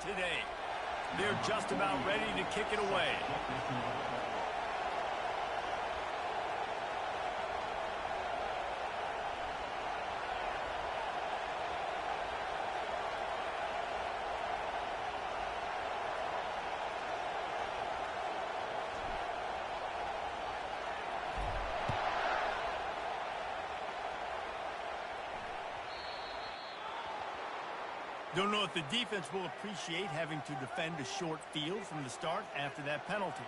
today. They're just about ready to kick it away. Don't know if the defense will appreciate having to defend a short field from the start after that penalty.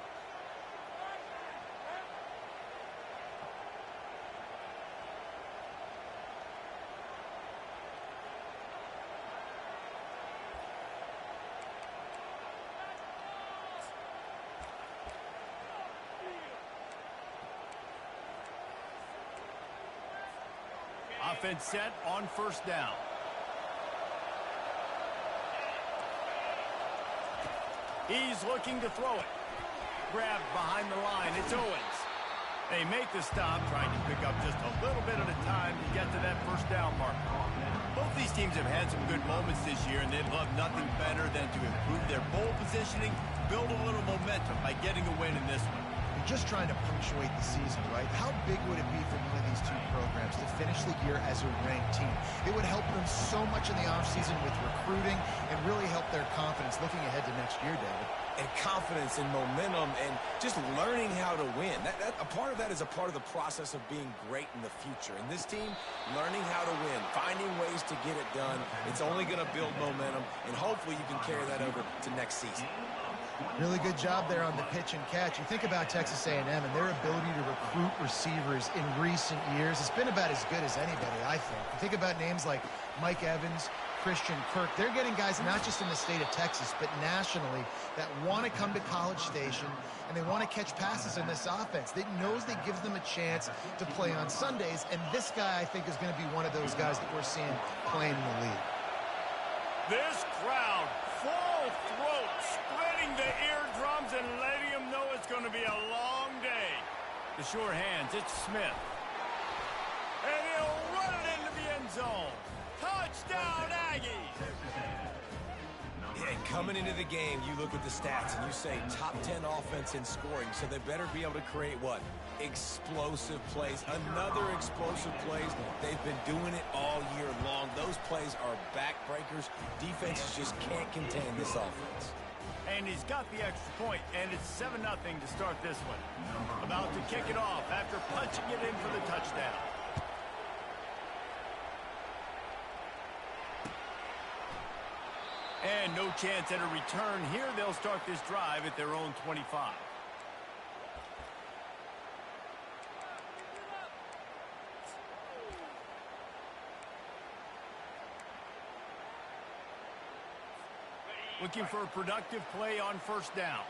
Offense set on first down. He's looking to throw it. Grabbed behind the line. It's Owens. They make the stop, trying to pick up just a little bit at a time to get to that first down mark. Both these teams have had some good moments this year, and they'd love nothing better than to improve their bowl positioning, build a little momentum by getting a win in this one. You're just trying to punctuate the season, right? How big would it be for one of these two programs to finish the year as a ranked team? It would help them so much in the offseason with recruiting and really help their confidence looking ahead to next year, David. And confidence and momentum and just learning how to win. A part of that is a part of the process of being great in the future. And this team, learning how to win, finding ways to get it done, it's only going to build momentum, and hopefully you can carry that over to next season. Really good job there on the pitch and catch. You think about Texas A&M and their ability to recruit receivers in recent years. It's been about as good as anybody, I think. You think about names like Mike Evans, Christian Kirk. They're getting guys not just in the state of Texas, but nationally that want to come to College Station and they want to catch passes in this offense. They knows they gives them a chance to play on Sundays, and this guy, I think, is going to be one of those guys that we're seeing playing in the league. This crowd, full throat, splitting the eardrums and letting them know it's going to be a long day. The sure hands, it's Smith. And he'll run it into the end zone. Touchdown, Aggies! And coming into the game, you look at the stats and you say top 10 offense in scoring, so they better be able to create what? Explosive plays. Another explosive plays. They've been doing it all year long. Those plays are backbreakers. Defenses just can't contain this offense. And he's got the extra point, and it's 7-0 to start this one. About to kick it off after punching it in for the touchdown. And no chance at a return here. They'll start this drive at their own 25. Looking for a productive play on first down.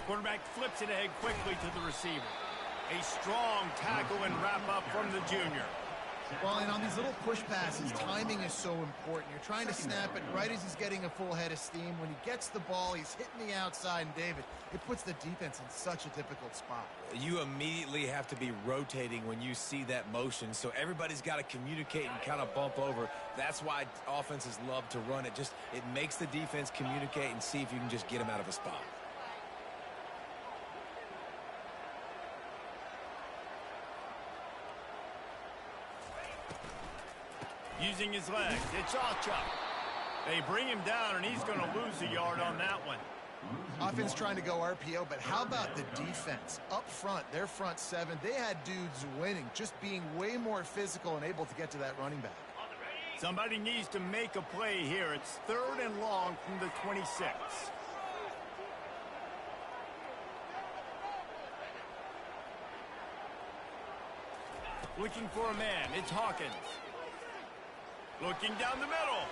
Quarterback flips it ahead quickly to the receiver. A strong tackle and wrap up from the junior. Well, and on these little push passes, timing is so important. You're trying to snap it right as he's getting a full head of steam. When he gets the ball, he's hitting the outside, and David, it puts the defense in such a difficult spot. You immediately have to be rotating when you see that motion, so everybody's got to communicate and kind of bump over. That's why offenses love to run it. It makes the defense communicate and see if you can just get them out of a spot. Using his legs, it's Ochuk. They bring him down, and he's going to lose a yard on that one. Offense trying to go RPO, but how about the defense? Up front, their front seven, they had dudes winning, just being way more physical and able to get to that running back. Somebody needs to make a play here. It's 3rd and long from the 26. Looking for a man, it's Hawkins. Looking down the middle.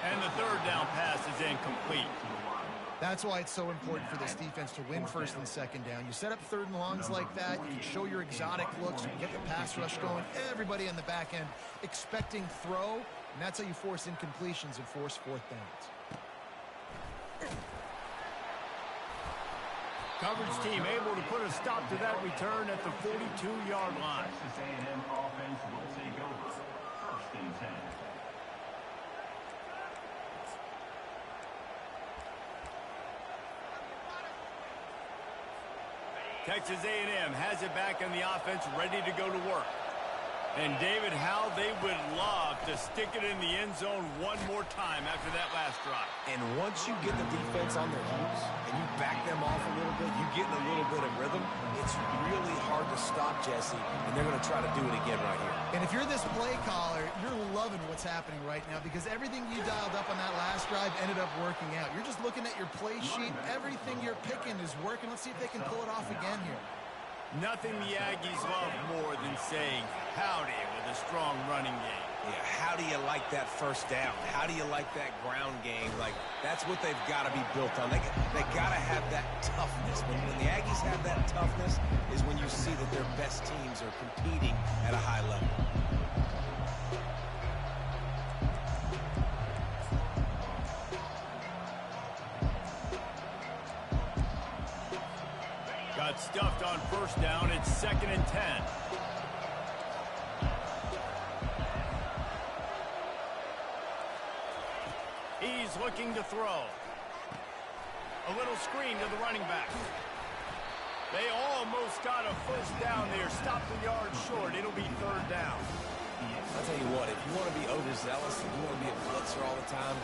And the 3rd down pass is incomplete. That's why it's so important for this defense to win 1st and 2nd down. You set up 3rd and longs like that, you can show your exotic looks, you can get the pass rush going, everybody on the back end expecting throw, and that's how you force incompletions and force 4th downs. Coverage team able to put a stop to that return at the 42-yard line. Texas A&M offense will take over. First and 10. Texas A&M has it back in the offense, ready to go to work. And David, how they would love to stick it in the end zone one more time after that last drive. And once you get the defense on their heels and you back them off a little bit, you get in a little bit of rhythm, it's really hard to stop, Jesse, and they're going to try to do it again right here. And if you're this play caller, you're loving what's happening right now because everything you dialed up on that last drive ended up working out. You're just looking at your play sheet. Everything you're picking is working. Let's see if they can pull it off again here. Nothing the Aggies love more than saying howdy with a strong running game. Yeah, how do you like that first down? How do you like that ground game? Like, that's what they've got to be built on. They got to have that toughness. When the Aggies have that toughness is when you see that their best teams are competing at a high level. Got stuffed on first down. It's 2nd and 10. He's looking to throw. A little screen to the running back. They almost got a first down there. Stopped the yard short. It'll be 3rd down. I'll tell you what, if you want to be overzealous and you want to be a blitzer all the time,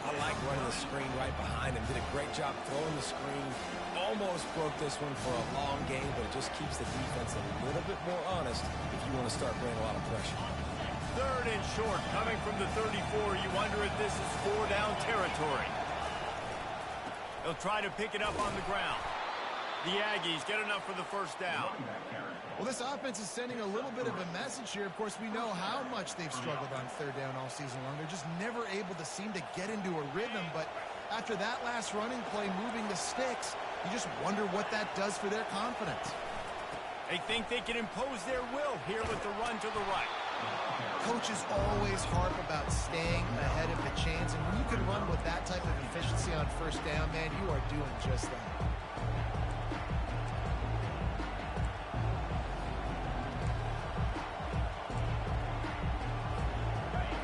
I like running the screen right behind him. Did a great job throwing the screen. Almost broke this one for a long game, but it just keeps the defense a little bit more honest if you want to start bringing a lot of pressure. 3rd and short, coming from the 34. You wonder if this is 4-down territory. They'll try to pick it up on the ground. The Aggies get enough for the first down. Well, this offense is sending a little bit of a message here. Of course, we know how much they've struggled on 3rd down all season long. They're just never able to seem to get into a rhythm. But after that last running play, moving the sticks, you just wonder what that does for their confidence. They think they can impose their will here with the run to the right. Coaches always harp about staying ahead of the chains. And when you can run with that type of efficiency on first down, man, you are doing just that.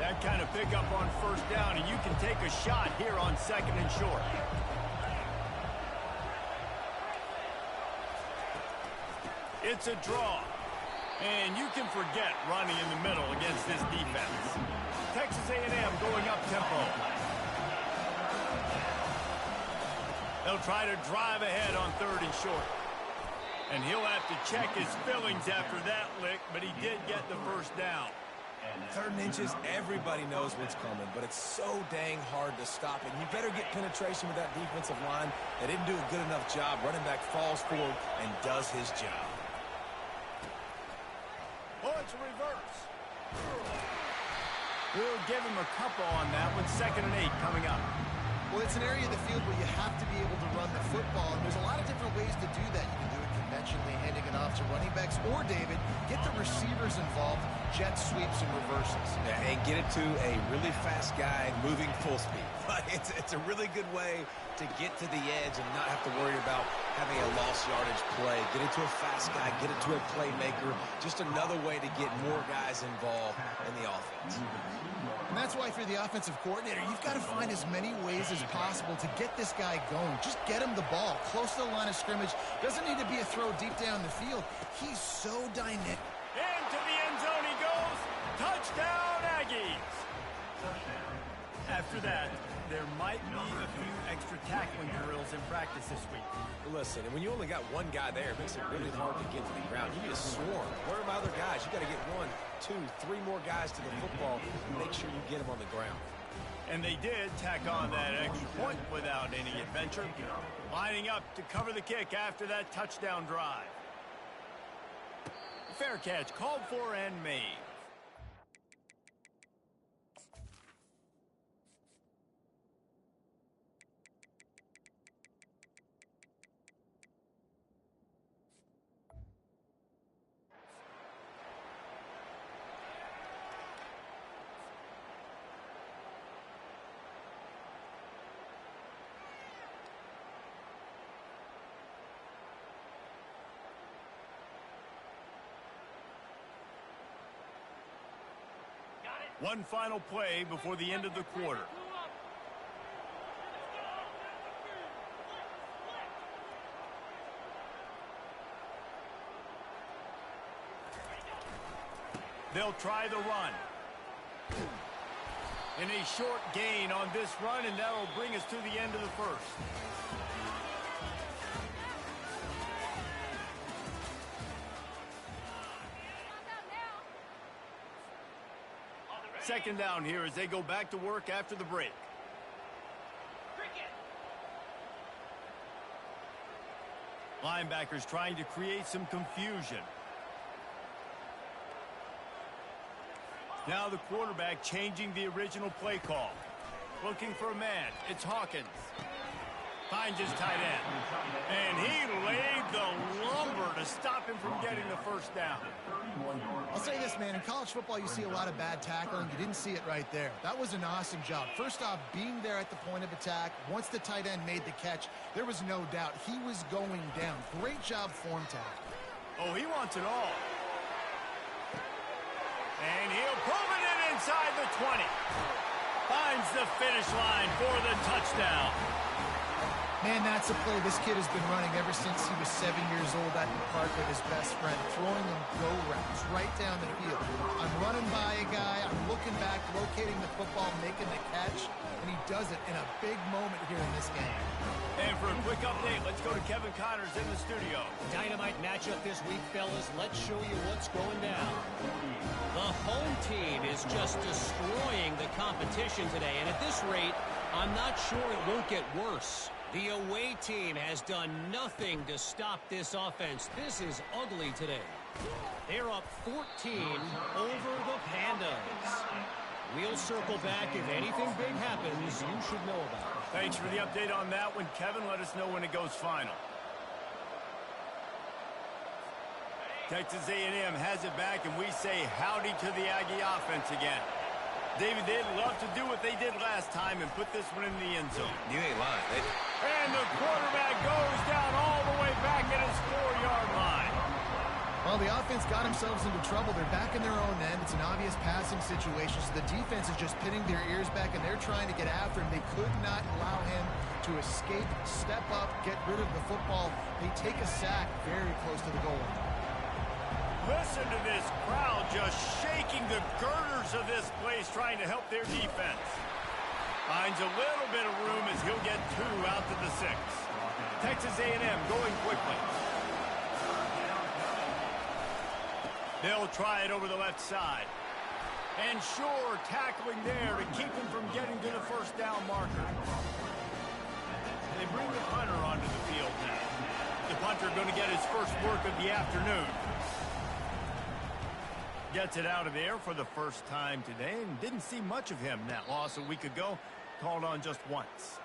That kind of pickup on first down, and you can take a shot here on 2nd and short. It's a draw. And you can forget running in the middle against this defense. Texas A&M going up tempo. They'll try to drive ahead on 3rd and short. And he'll have to check his fillings after that lick, but he did get the first down. 3rd and inches, everybody knows what's coming, but it's so dang hard to stop it. You better get penetration with that defensive line. They didn't do a good enough job. Running back falls forward and does his job. Oh, it's a reverse. We'll give him a couple on that one. 2nd and 8 coming up. Well, it's an area of the field where you have to be able to run the football, and there's a lot of different ways to do that. You can do it conventionally, handing it off to running backs, or, David, get the receivers involved, jet sweeps and reverses. Yeah, and get it to a really fast guy moving full speed. It's a really good way to get to the edge and not have to worry about having a lost yardage play. Get it to a fast guy, get it to a playmaker. Just another way to get more guys involved in the offense. And that's why for the offensive coordinator, you've got to find as many ways as possible to get this guy going. Just get him the ball close to the line of scrimmage. Doesn't need to be a throw deep down the field. He's so dynamic. Into the end zone he goes. Touchdown, Aggies. After that, there might be a few extra tackling drills in practice this week. Listen, and when you only got one guy there, it makes it really hard to get to the ground. You need a swarm. Where are my other guys? You got to get 1, 2, 3 more guys to the football and make sure you get them on the ground. And they did tack on that extra point without any adventure. Lining up to cover the kick after that touchdown drive. Fair catch called for and made. One final play before the end of the quarter. They'll try the run. And a short gain on this run, and that'll bring us to the end of the first. Second down here as they go back to work after the break. Linebackers trying to create some confusion. Now the quarterback changing the original play call. Looking for a man. It's Hawkins. Finds his tight end. And he laid the lumber to stop him from getting the first down. I'll say this, man. In college football, you see a lot of bad tackling. You didn't see it right there. That was an awesome job. First off, being there at the point of attack. Once the tight end made the catch, there was no doubt he was going down. Great job form tackle. Oh, he wants it all. And he'll prove it in inside the 20. Finds the finish line for the touchdown. Man, that's a play this kid has been running ever since he was 7 years old at the park with his best friend, throwing them go routes right down the field. I'm running by a guy, I'm looking back, locating the football, making the catch, and he does it in a big moment here in this game. And for a quick update, let's go to Kevin Connors in the studio. Dynamite matchup this week, fellas. Let's show you what's going down. The home team is just destroying the competition today, and at this rate, I'm not sure it won't get worse. The away team has done nothing to stop this offense. This is ugly today. They're up 14 over the Pandas. We'll circle back. If anything big happens, you should know about it. Thanks for the update on that one, Kevin. Let us know when it goes final. Texas A&M has it back, and we say howdy to the Aggie offense again. David, they'd love to do what they did last time and put this one in the end zone. You ain't lying. And the quarterback goes down all the way back at his 4-yard line. Well, the offense got themselves into trouble. They're back in their own end. It's an obvious passing situation, so the defense is just pinning their ears back, and they're trying to get after him. They could not allow him to escape, step up, get rid of the football. They take a sack very close to the goal line. Listen to this crowd just shaking the girders of this place, trying to help their defense. Finds a little bit of room as he'll get 2 out to the 6. Texas A&M going quickly. They'll try it over the left side. And sure, tackling there to keep him from getting to the first down marker. They bring the punter onto the field now. The punter going to get his first work of the afternoon. Gets it out of there for the first time today, and didn't see much of him. That loss a week ago, called on just once.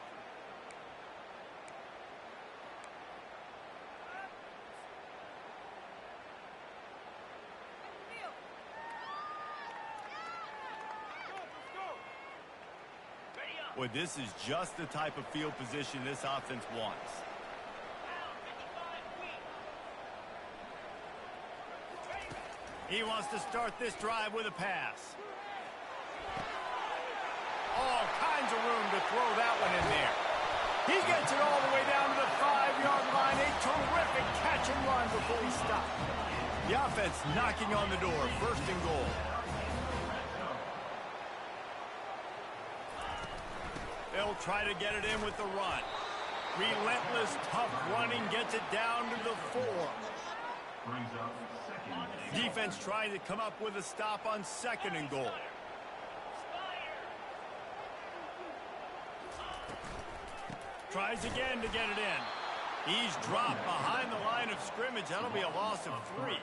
Boy, this is just the type of field position this offense wants. He wants to start this drive with a pass. All kinds of room to throw that one in there. He gets it all the way down to the 5-yard line. A terrific catch and run before he stopped. The offense knocking on the door. First and goal. They'll try to get it in with the run. Relentless, tough running gets it down to the 4. Brings up second. Defense trying to come up with a stop on 2nd and goal. Tries again to get it in. He's dropped behind the line of scrimmage. That'll be a loss of 3.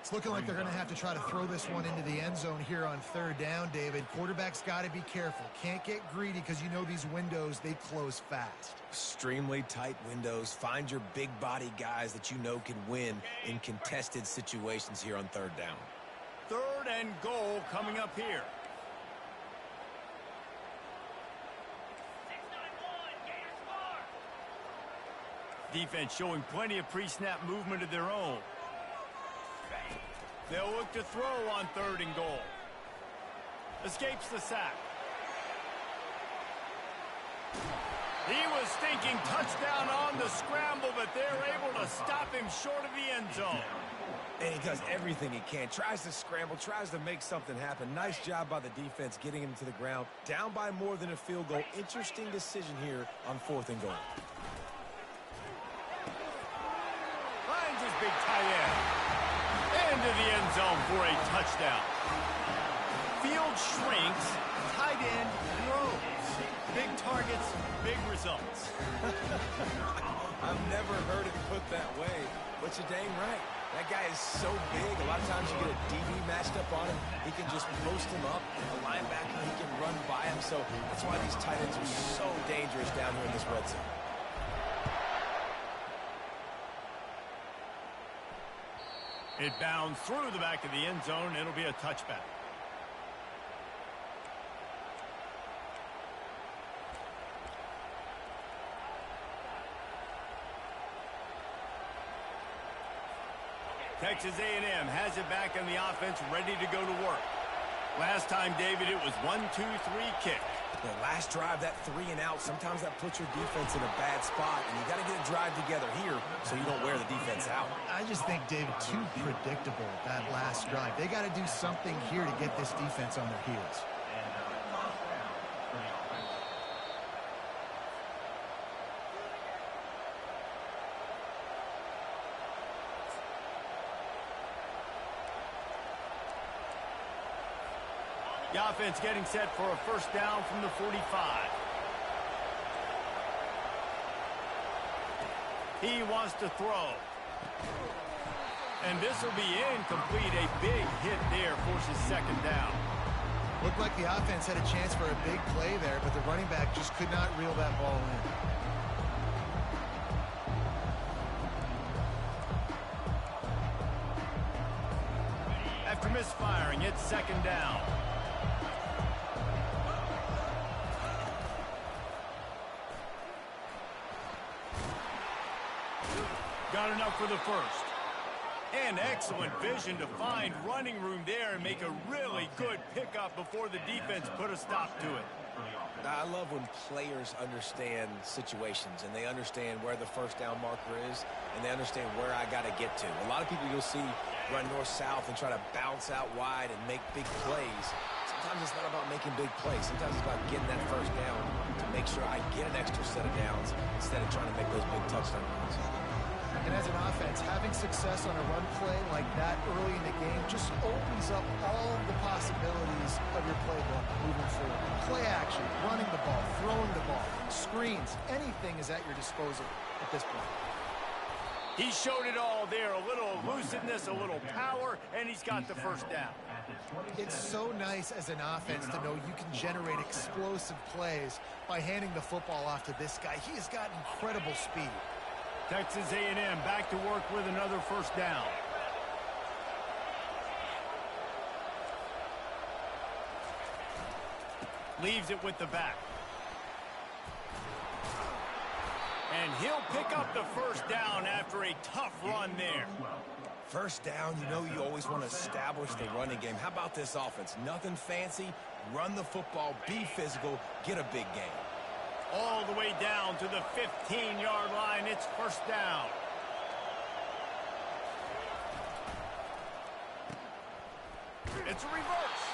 It's looking like they're going to have to try to throw this one into the end zone here on 3rd down, David. Quarterback's got to be careful. Can't get greedy because you know these windows, they close fast. Extremely tight windows. Find your big body guys that you know can win in contested situations here on 3rd down. 3rd and goal coming up here. Defense showing plenty of pre-snap movement of their own. They'll look to throw on 3rd and goal. Escapes the sack. He was thinking touchdown on the scramble, but they're able to stop him short of the end zone. And he does everything he can. Tries to scramble, tries to make something happen. Nice job by the defense getting him to the ground. Down by more than a field goal. Interesting decision here on 4th and goal. Finds his big tight end. Into the end zone for a touchdown. Field shrinks, tight end grows. Big targets, big results. I've never heard it put that way, but you're dang right. That guy is so big. A lot of times you get a DB matched up on him. He can just post him up. A linebacker, he can run by him. So that's why these tight ends are so dangerous down here in this red zone. It bounds through the back of the end zone. It'll be a touchback. Texas A&M has it back on the offense, ready to go to work. Last time, David, it was 1-2-3 kick. The last drive, that 3 and out, sometimes that puts your defense in a bad spot, and you got to get a drive together here so you don't wear the defense out. I just think, David, too predictable, that last drive. They got to do something here to get this defense on their heels. The offense getting set for a first down from the 45. He wants to throw. And this will be incomplete. A big hit there forces 2nd down. Looked like the offense had a chance for a big play there, but the running back just could not reel that ball in. After misfiring, it's 2nd down. Got enough for the first. And excellent vision to find running room there and make a really good pickup before the defense put a stop to it. I love when players understand situations and they understand where the first down marker is and they understand where I got to get to. A lot of people you'll see run north-south and try to bounce out wide and make big plays. Sometimes it's not about making big plays. Sometimes it's about getting that first down to make sure I get an extra set of downs instead of trying to make those big touchdown runs. And as an offense, having success on a run play like that early in the game just opens up all the possibilities of your playbook moving forward. Play action, running the ball, throwing the ball, screens, anything is at your disposal at this point. He showed it all there, a little elusiveness, a little power, and he's got the first down. It's so nice as an offense to know you can generate explosive plays by handing the football off to this guy. He has got incredible speed. Texas A&M back to work with another first down. Leaves it with the back. And he'll pick up the first down after a tough run there. First down, you know you always want to establish the running game. How about this offense? Nothing fancy. Run the football, be physical, get a big gain. All the way down to the 15-yard line. It's first down. It's a reverse.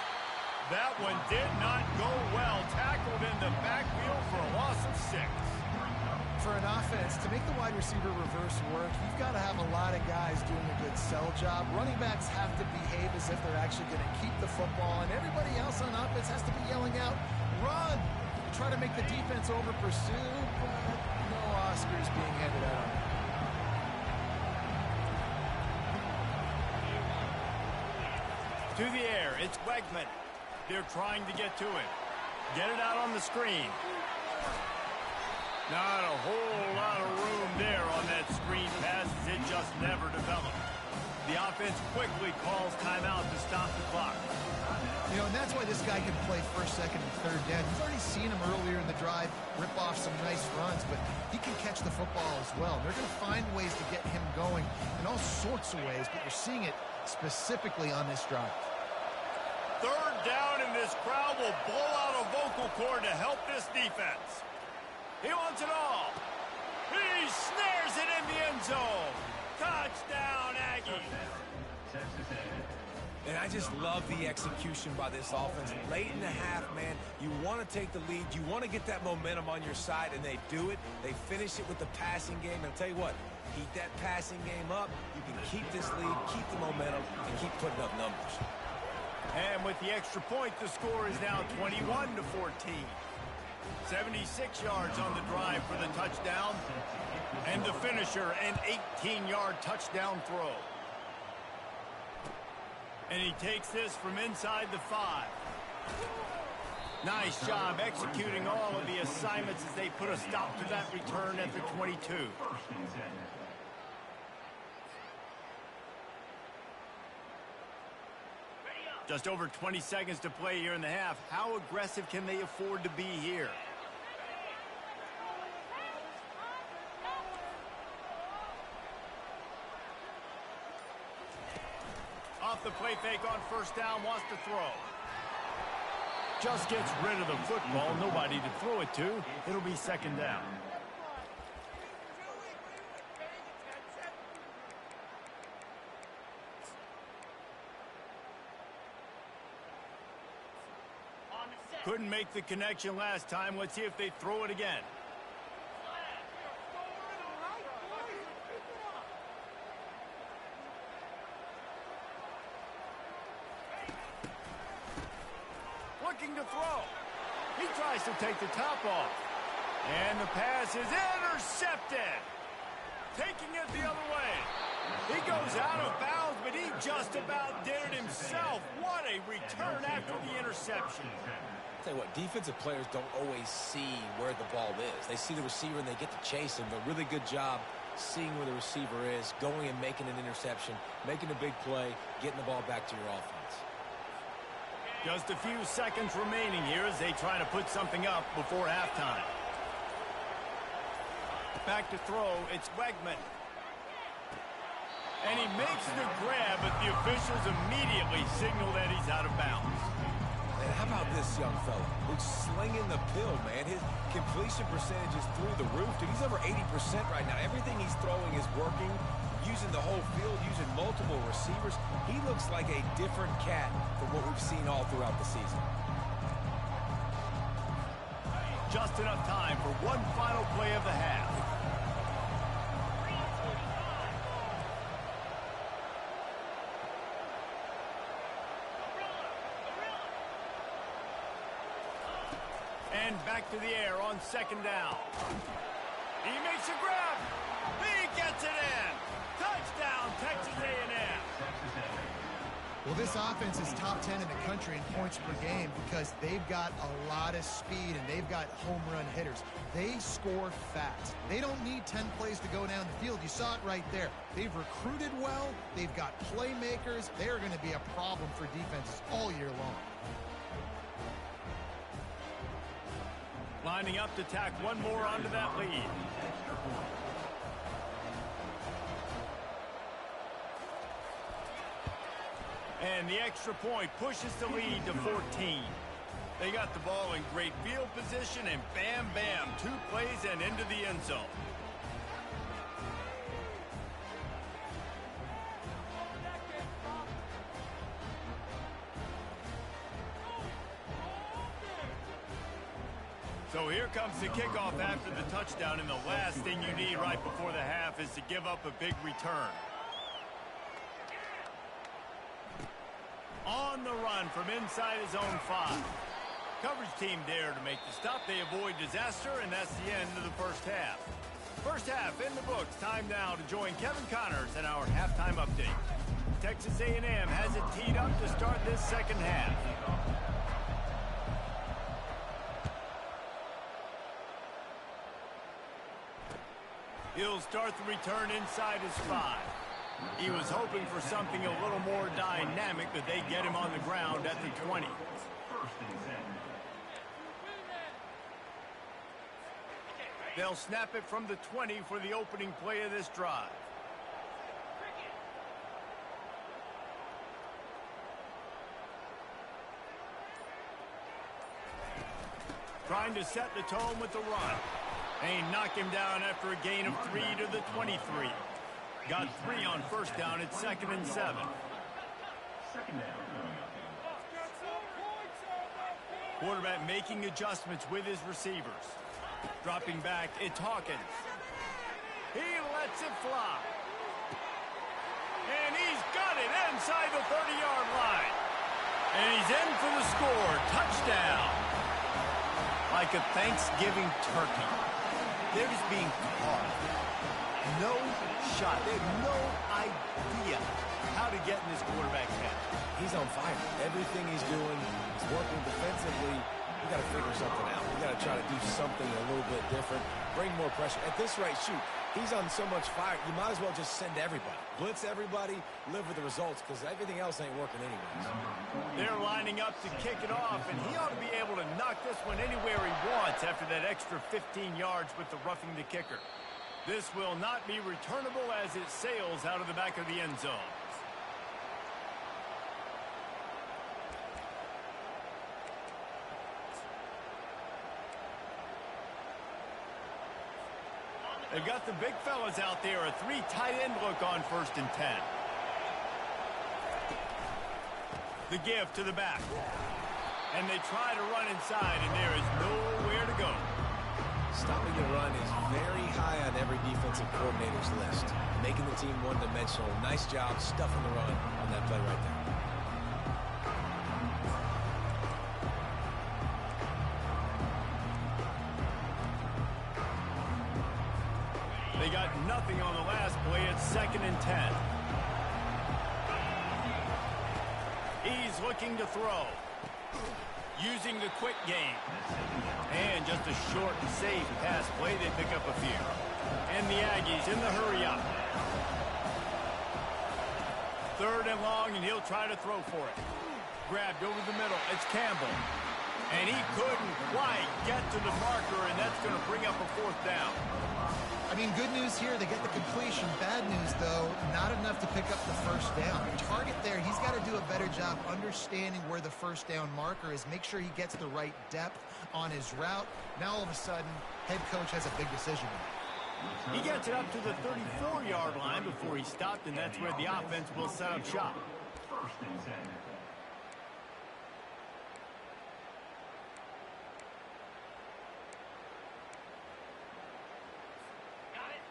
That one did not go well. Tackled in the backfield for a loss of 6. For an offense, to make the wide receiver reverse work, you've got to have a lot of guys doing a good sell job. Running backs have to behave as if they're actually going to keep the football, and everybody else on offense has to be yelling out, run! Try to make the defense over pursue, but no Oscars being handed out. To the air, it's Wegman. They're trying to get to him. Get it out on the screen. Not a whole lot of room there on that screen pass. It just never developed. The offense quickly calls timeout to stop the clock. You know, and that's why this guy can play first, second, and third down. You've already seen him earlier in the drive rip off some nice runs, but he can catch the football as well. They're going to find ways to get him going in all sorts of ways, but you're seeing it specifically on this drive. Third down, and this crowd will blow out a vocal cord to help this defense. He wants it all. He snares it in the end zone. Touchdown, Aggies. And I just love the execution by this offense. Late in the half, man, you want to take the lead. You want to get that momentum on your side, and they do it. They finish it with the passing game. And I'll tell you what, keep that passing game up. You can keep this lead, keep the momentum, and keep putting up numbers. And with the extra point, the score is now 21-14. 76 yards on the drive for the touchdown. And the finisher, an 18-yard touchdown throw. And he takes this from inside the 5. Nice job executing all of the assignments as they put a stop to that return at the 22. Just over 20 seconds to play here in the half. How aggressive can they afford to be here? Off the play fake on first down, wants to throw. Just gets rid of the football, nobody to throw it to. It'll be second down. Couldn't make the connection last time. Let's see if they throw it again. Looking to throw. He tries to take the top off. And the pass is intercepted. Taking it the other way. He goes out of bounds, but he just about did it himself. What a return after the interception. Tell you what, defensive players don't always see where the ball is. They see the receiver and they get to chase him. But really good job seeing where the receiver is, going and making an interception, making a big play, getting the ball back to your offense. Just a few seconds remaining here as they try to put something up before halftime. Back to throw, it's Wegman. And he makes the grab, but the officials immediately signal that he's out of bounds. And how about this young fella who's slinging the pill, man? His completion percentage is through the roof. Dude, he's over 80% right now. Everything he's throwing is working, using the whole field, using multiple receivers. He looks like a different cat from what we've seen all throughout the season. Just enough time for one final play of the half. And back to the air on second down. He makes a grab. He gets it in. Touchdown, Texas A&M. Well, this offense is top 10 in the country in points per game because they've got a lot of speed and they've got home run hitters. They score fast. They don't need 10 plays to go down the field. You saw it right there. They've recruited well. They've got playmakers. They're going to be a problem for defenses all year long. Lining up to tack one more onto that lead. And the extra point pushes the lead to 14. They got the ball in great field position, and bam, bam, 2 plays and into the end zone. So here comes the kickoff after the touchdown, and the last thing you need right before the half is to give up a big return. On the run from inside his own 5. Coverage team there to make the stop. They avoid disaster, and that's the end of the first half. First half in the books. Time now to join Kevin Connors in our halftime update. Texas A&M has it teed up to start this second half. He'll start the return inside his 5. He was hoping for something a little more dynamic, but they get him on the ground at the 20. They'll snap it from the 20 for the opening play of this drive. trying to set the tone with the run. They knock him down after a gain of 3 to the 23. Got 3 on first down. It's 2nd and 7. Second down. Quarterback making adjustments with his receivers. Dropping back, it's Hawkins. He lets it fly. And he's got it inside the 30-yard line. And he's in for the score. Touchdown. Like a Thanksgiving turkey. They're just being caught. No shot. They have no idea how to get in this quarterback's head. He's on fire. Everything he's doing is working defensively. We got to figure something out. We got to try to do something a little bit different. Bring more pressure. At this rate, shoot, he's on so much fire, you might as well just send everybody. Blitz everybody, live with the results, because everything else ain't working anyways. They're lining up to kick it off, and he ought to be able to knock this one anywhere he wants after that extra 15 yards with the roughing the kicker. This will not be returnable as it sails out of the back of the end zone. They've got the big fellas out there, a 3 tight end look on 1st and 10. The give to the back. And they try to run inside, and there is nowhere to go. Stopping the run is very high on every defensive coordinator's list. Making the team one-dimensional. Nice job stuffing the run on that play right there. They got nothing on the last play. It's 2nd and 10. He's looking to throw. Using the quick game. And just a short and safe pass play. They pick up a few. And the Aggies in the hurry up. 3rd and long, and he'll try to throw for it. Grabbed over the middle. It's Campbell. And he couldn't quite get to the marker, and that's going to bring up a 4th down. I mean, good news here, they get the completion. Bad news, though, not enough to pick up the first down. Target there, he's got to do a better job understanding where the first down marker is, make sure he gets the right depth on his route. Now, all of a sudden, head coach has a big decision. He gets it up to the 34-yard line before he stopped, and that's where the offense will set up shop. 1st and 10.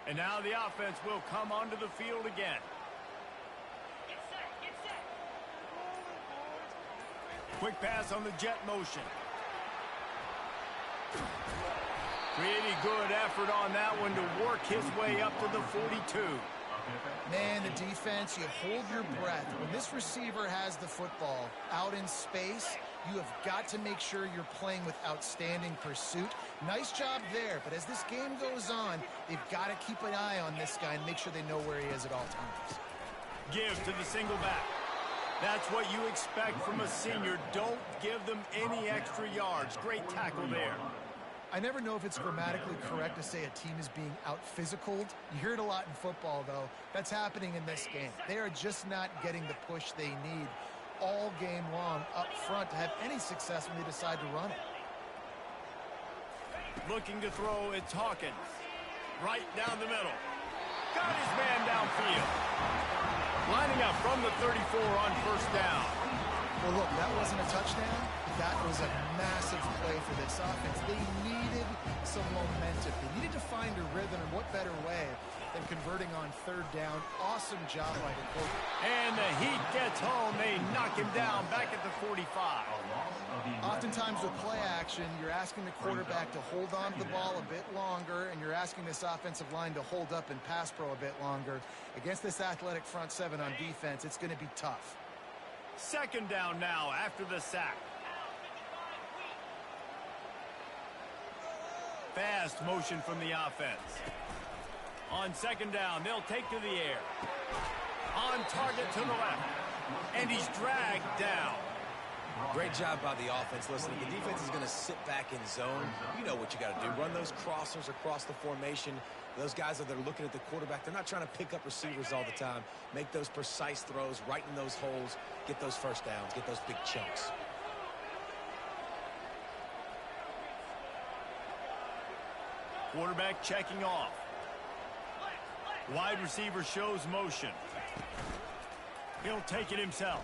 And now the offense will come onto the field again. Get set, get set. Quick pass on the jet motion. Pretty good effort on that one to work his way up to the 42. Man, the defense, you hold your breath. When this receiver has the football out in space, you have got to make sure you're playing with outstanding pursuit. Nice job there, but as this game goes on, they've got to keep an eye on this guy and make sure they know where he is at all times. Give to the single back. That's what you expect from a senior. Don't give them any extra yards. Great tackle there. I never know if it's grammatically correct to say a team is being out-physicaled. You hear it a lot in football, though. That's happening in this game. They are just not getting the push they need all game long up front to have any success when they decide to run it. Looking to throw, it's Hawkins. Right down the middle. Got his man downfield. Lining up from the 34 on 1st down. Well, look, that wasn't a touchdown. That was a massive play for this offense. They needed some momentum. They needed to find a rhythm, and what better way than converting on 3rd down. Awesome job by the coach. And the heat gets home. They knock him down back at the 45. Oftentimes with play action, you're asking the quarterback to hold on to the ball a bit longer, and you're asking this offensive line to hold up in pass pro a bit longer. Against this athletic front 7 on defense, it's going to be tough. 2nd down now after the sack. Fast motion from the offense. On 2nd down, they'll take to the air. On target to the left. And he's dragged down. Great job by the offense. Listen, the defense is going to sit back in zone. You know what you got to do. Run those crossers across the formation. Those guys that are looking at the quarterback, they're not trying to pick up receivers all the time. Make those precise throws, right in those holes, get those first downs, get those big chunks. Quarterback checking off. Wide receiver shows motion. He'll take it himself.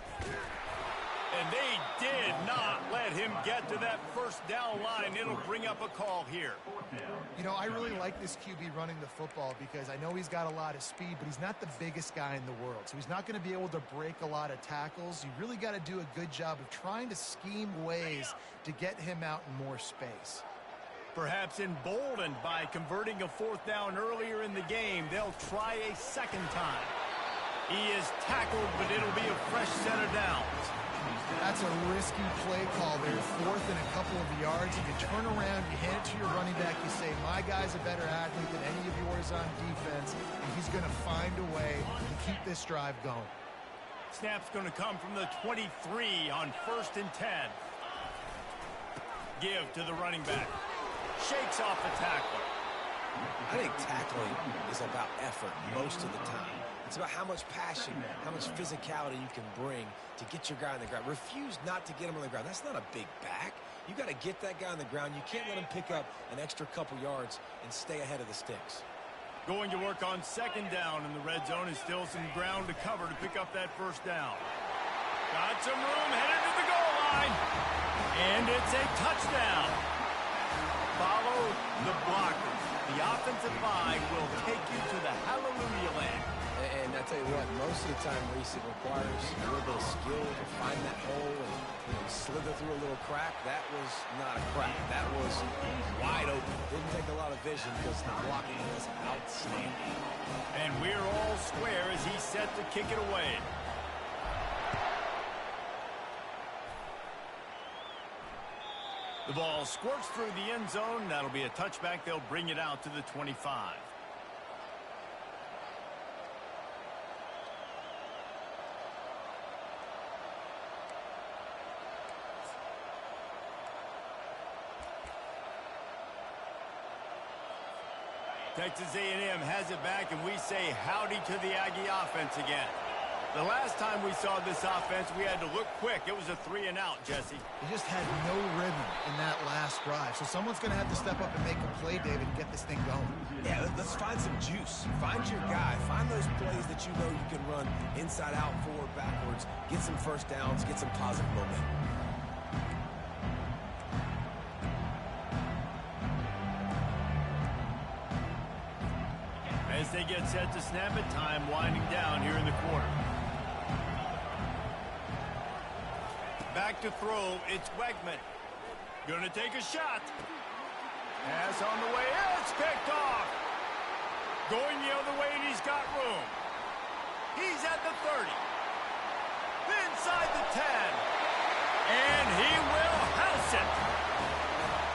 And they did not let him get to that first down line. It'll bring up a call here. You know, I really like this QB running the football because I know he's got a lot of speed, but he's not the biggest guy in the world. So he's not going to be able to break a lot of tackles. You really got to do a good job of trying to scheme ways to get him out in more space. Perhaps emboldened by converting a fourth down earlier in the game, they'll try a second time. He is tackled, but it'll be a fresh set of downs. That's a risky play call there. Fourth and a couple of yards. You can turn around, you hand it to your running back, you say, my guy's a better athlete than any of yours on defense, and he's going to find a way to keep this drive going. Snap's going to come from the 23 on 1st and 10. Give to the running back. Shakes off the tackler. I think tackling is about effort most of the time. It's about how much passion, how much physicality you can bring to get your guy on the ground. Refuse not to get him on the ground. That's not a big back. You got to get that guy on the ground. You can't let him pick up an extra couple yards and stay ahead of the sticks. Going to work on second down in the red zone, and still some ground to cover to pick up that first down. Got some room, headed to the goal line. And it's a touchdown. Follow the blockers. The offensive line will take you to the hallelujah land. And I tell you what, most of the time, Reese, it requires a little bit of skill to find that hole and slither through a little crack. That was not a crack. That was wide open. Didn't take a lot of vision because the blocking was outstanding. And we're all square as he's set to kick it away. The ball squirts through the end zone. That'll be a touchback. They'll bring it out to the 25. Texas A&M has it back, and we say howdy to the Aggie offense again. The last time we saw this offense, we had to look quick. It was a 3-and-out, Jesse. They just had no rhythm in that last drive. So someone's going to have to step up and make a play, David, and get this thing going. Yeah, let's find some juice. Find your guy. Find those plays that you know you can run inside out, forward, backwards. Get some first downs. Get some positive momentum. As they get set to snap it, time winding down here in the quarter. Back to throw, it's Wegman. Gonna take a shot. Pass on the way, it's picked off. Going the other way, and he's got room. He's at the 30. Inside the 10. And he will house it.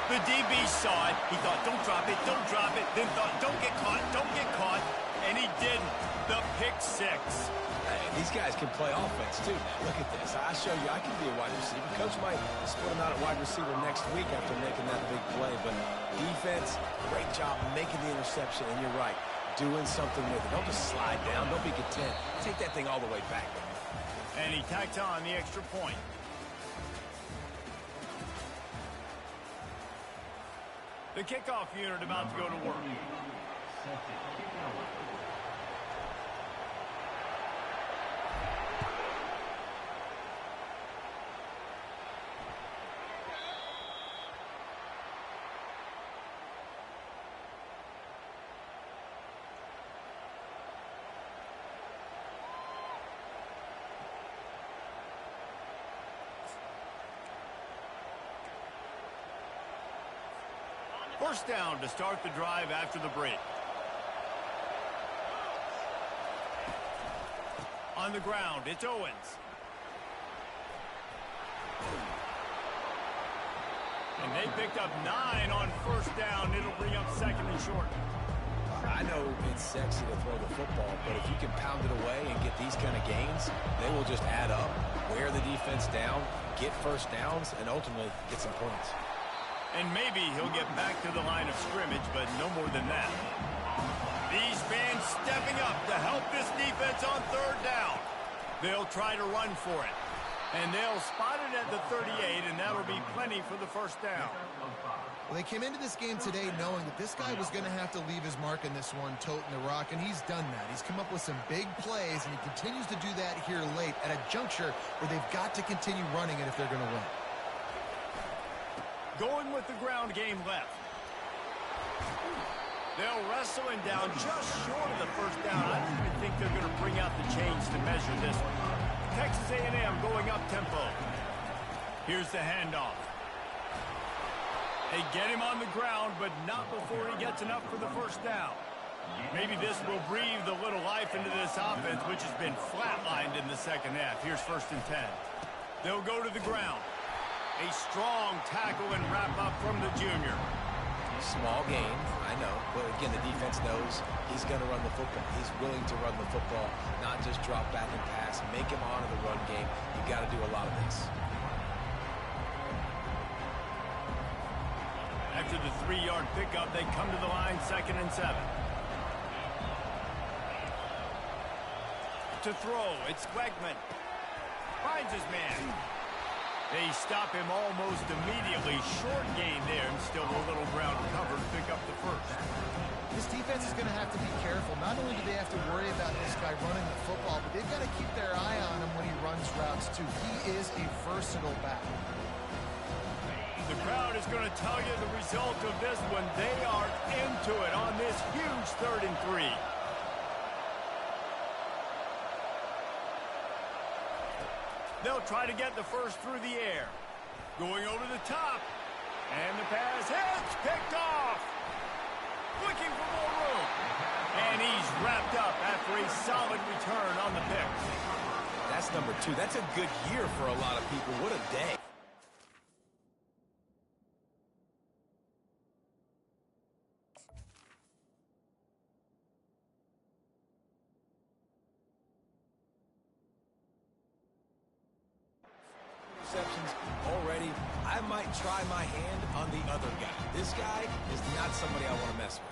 The DB saw it. He thought, don't drop it, don't drop it. Then thought, don't get caught, don't get caught. And he didn't. The pick six. Hey, these guys can play offense, too, man. Look at this. I show you I can be a wide receiver. Coach might split him out at wide receiver next week after making that big play. But defense, great job making the interception. And you're right, doing something with it. Don't just slide down. Don't be content. Take that thing all the way back. And he tacked on the extra point. The kickoff unit about to go to work. First down to start the drive after the break. On the ground, it's Owens. And they picked up 9 on first down. It'll bring up second and short. I know it's sexy to throw the football, but if you can pound it away and get these kind of gains, they will just add up, wear the defense down, get first downs, and ultimately get some points. And maybe he'll get back to the line of scrimmage, but no more than that. These fans stepping up to help this defense on third down. They'll try to run for it. And they'll spot it at the 38, and that'll be plenty for the first down. Well, they came into this game today knowing that this guy was going to have to leave his mark in this one, toting the rock, and he's done that. He's come up with some big plays, and he continues to do that here late at a juncture where they've got to continue running it if they're going to win. Going with the ground game left. They'll wrestle him down just short of the first down. I don't even think they're going to bring out the chains to measure this one. Texas A&M going up tempo. Here's the handoff. They get him on the ground, but not before he gets enough for the first down. Maybe this will breathe a little life into this offense, which has been flatlined in the second half. Here's 1st and 10. They'll go to the ground. A strong tackle and wrap up from the junior. Small gain, I know, but again, the defense knows he's going to run the football. He's willing to run the football, not just drop back and pass, make him honor the run game. You got to do a lot of this. After the 3-yard pickup, they come to the line, 2nd and 7. To throw, it's Wegman. Finds his man. They stop him almost immediately. Short gain there, and still a little ground cover to pick up the first. This defense is going to have to be careful. Not only do they have to worry about this guy running the football, but they've got to keep their eye on him when he runs routes, too. He is a versatile back. The crowd is going to tell you the result of this one. They are into it on this huge 3rd and 3. They'll try to get the first through the air. Going over the top. And the pass hits. Picked off. Looking for more room. And he's wrapped up after a solid return on the pick. That's number 2. That's a good year for a lot of people. What a day. Already, I might try my hand on the other guy. This guy is not somebody I want to mess with.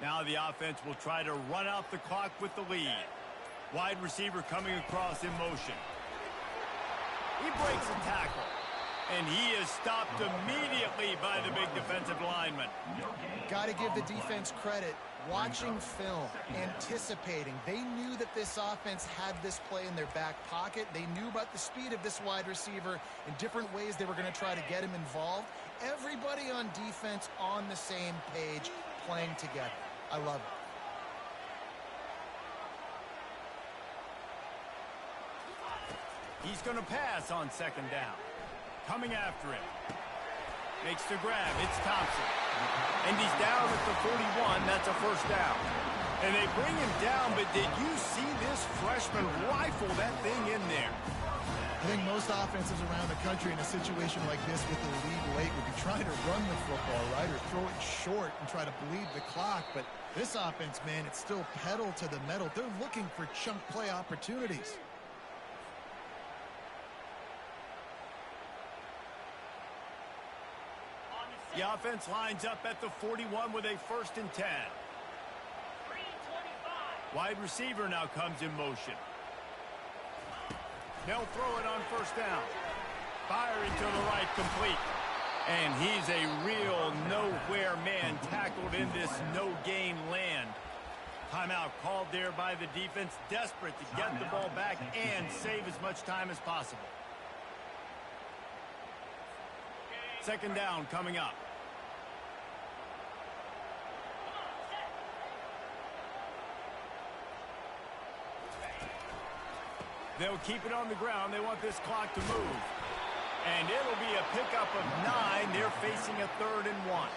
Now the offense will try to run out the clock with the lead. Wide receiver coming across in motion. He breaks a tackle. And he is stopped immediately by the big defensive lineman. Got to give the defense credit. Watching film, anticipating. They knew that this offense had this play in their back pocket. They knew about the speed of this wide receiver in different ways they were going to try to get him involved. Everybody on defense on the same page, playing together. I love it. He's going to pass on 2nd down. Coming after it. Makes the grab. It's Thompson. And he's down at the 41. That's a first down. And they bring him down, but did you see this freshman rifle that thing in there? I think most offenses around the country in a situation like this with the lead late would be trying to run the football, right, or throw it short and try to bleed the clock. But this offense, man, it's still pedal to the metal. They're looking for chunk play opportunities. The offense lines up at the 41 with a 1st and 10. 3:25. Wide receiver now comes in motion. They'll throw it on 1st down. Firing to the right, complete. And he's a real nowhere man tackled in this no-gain land. Timeout called there by the defense, desperate to get the ball back and save as much time as possible. 2nd down coming up. They'll keep it on the ground. They want this clock to move. And it'll be a pickup of 9. They're facing a 3rd and 1.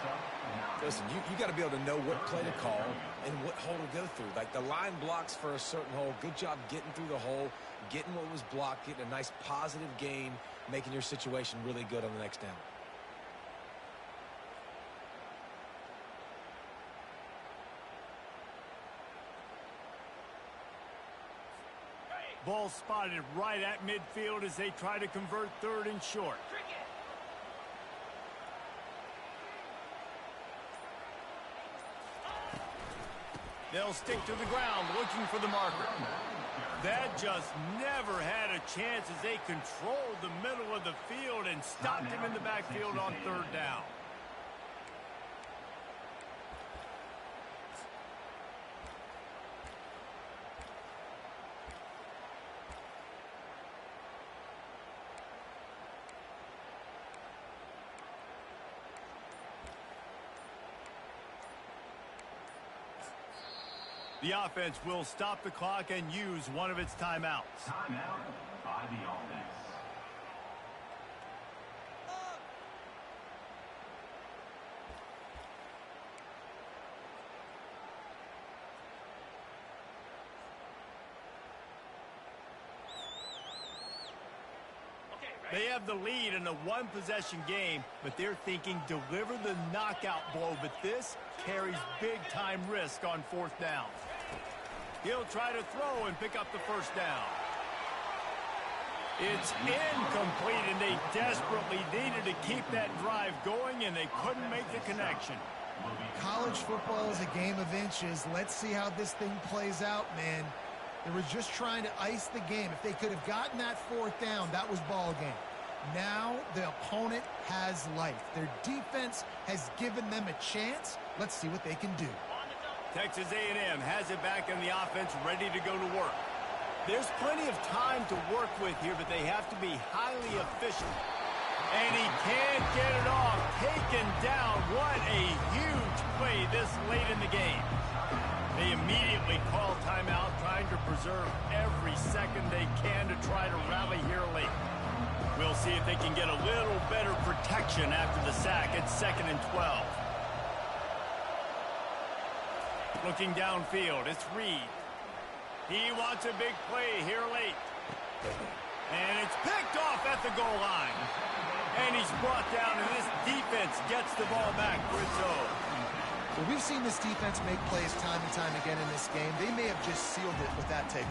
Listen, you got to be able to know what play to call and what hole to go through. Like the line blocks for a certain hole. Good job getting through the hole, getting what was blocked, getting a nice positive gain, making your situation really good on the next down. Ball spotted right at midfield as they try to convert 3rd and short. They'll stick to the ground looking for the marker. That just never had a chance as they controlled the middle of the field and stopped him in the backfield on third down. The offense will stop the clock and use one of its timeouts. Timeout by the offense. They have the lead in a one-possession game, but they're thinking deliver the knockout blow. But this carries big-time risk on fourth down. He'll try to throw and pick up the first down. It's incomplete, and they desperately needed to keep that drive going, and they couldn't make the connection. College football is a game of inches. Let's see how this thing plays out, man. They were just trying to ice the game. If they could have gotten that fourth down, that was ball game. Now the opponent has life. Their defense has given them a chance. Let's see what they can do. Texas A&M has it back in the offense, ready to go to work. There's plenty of time to work with here, but they have to be highly efficient. And he can't get it off. Taken down. What a huge play this late in the game. They immediately call timeout, trying to preserve every second they can to try to rally here late. We'll see if they can get a little better protection after the sack. It's 2nd and 12. Looking downfield, it's Reed. He wants a big play here late. And it's picked off at the goal line. And he's brought down, and this defense gets the ball back for its own. Well, we've seen this defense make plays time and time again in this game. They may have just sealed it with that takeaway.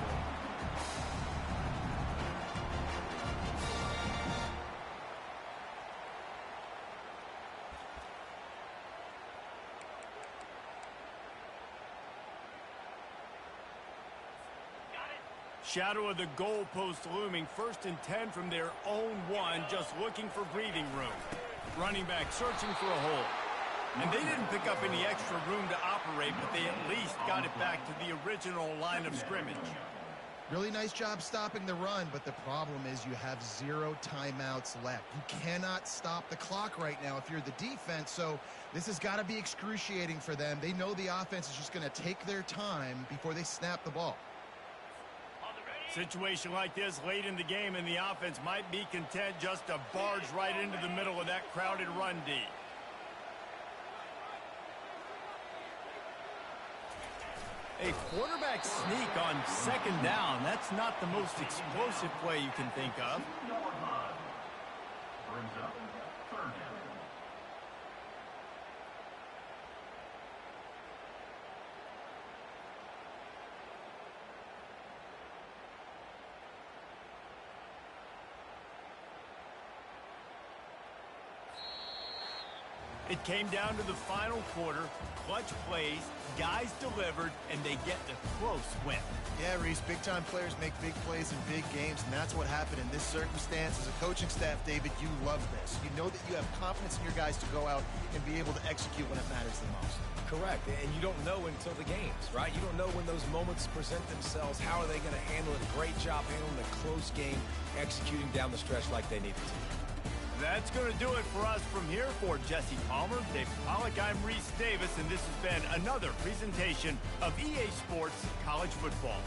Shadow of the goalpost looming. 1st and 10 from their own 1, just looking for breathing room. Running back searching for a hole. And they didn't pick up any extra room to operate, but they at least got it back to the original line of scrimmage. Really nice job stopping the run, but the problem is you have 0 timeouts left. You cannot stop the clock right now if you're the defense, so this has got to be excruciating for them. They know the offense is just going to take their time before they snap the ball. Situation like this late in the game, and the offense might be content just to barge right into the middle of that crowded run D. A quarterback sneak on 2nd down. That's not the most explosive play you can think of. Brings up 3rd down. It came down to the final quarter. Clutch plays, guys delivered, and they get the close win. Yeah, Reese, big-time players make big plays in big games, and that's what happened in this circumstance. As a coaching staff, David, you love this. You know that you have confidence in your guys to go out and be able to execute when it matters the most. Correct, and you don't know until the games, right? You don't know when those moments present themselves. How are they going to handle it? Great job handling a close game, executing down the stretch like they needed to. That's going to do it for us from here. For Jesse Palmer, Dave Pollack, I'm Reese Davis, and this has been another presentation of EA Sports College Football.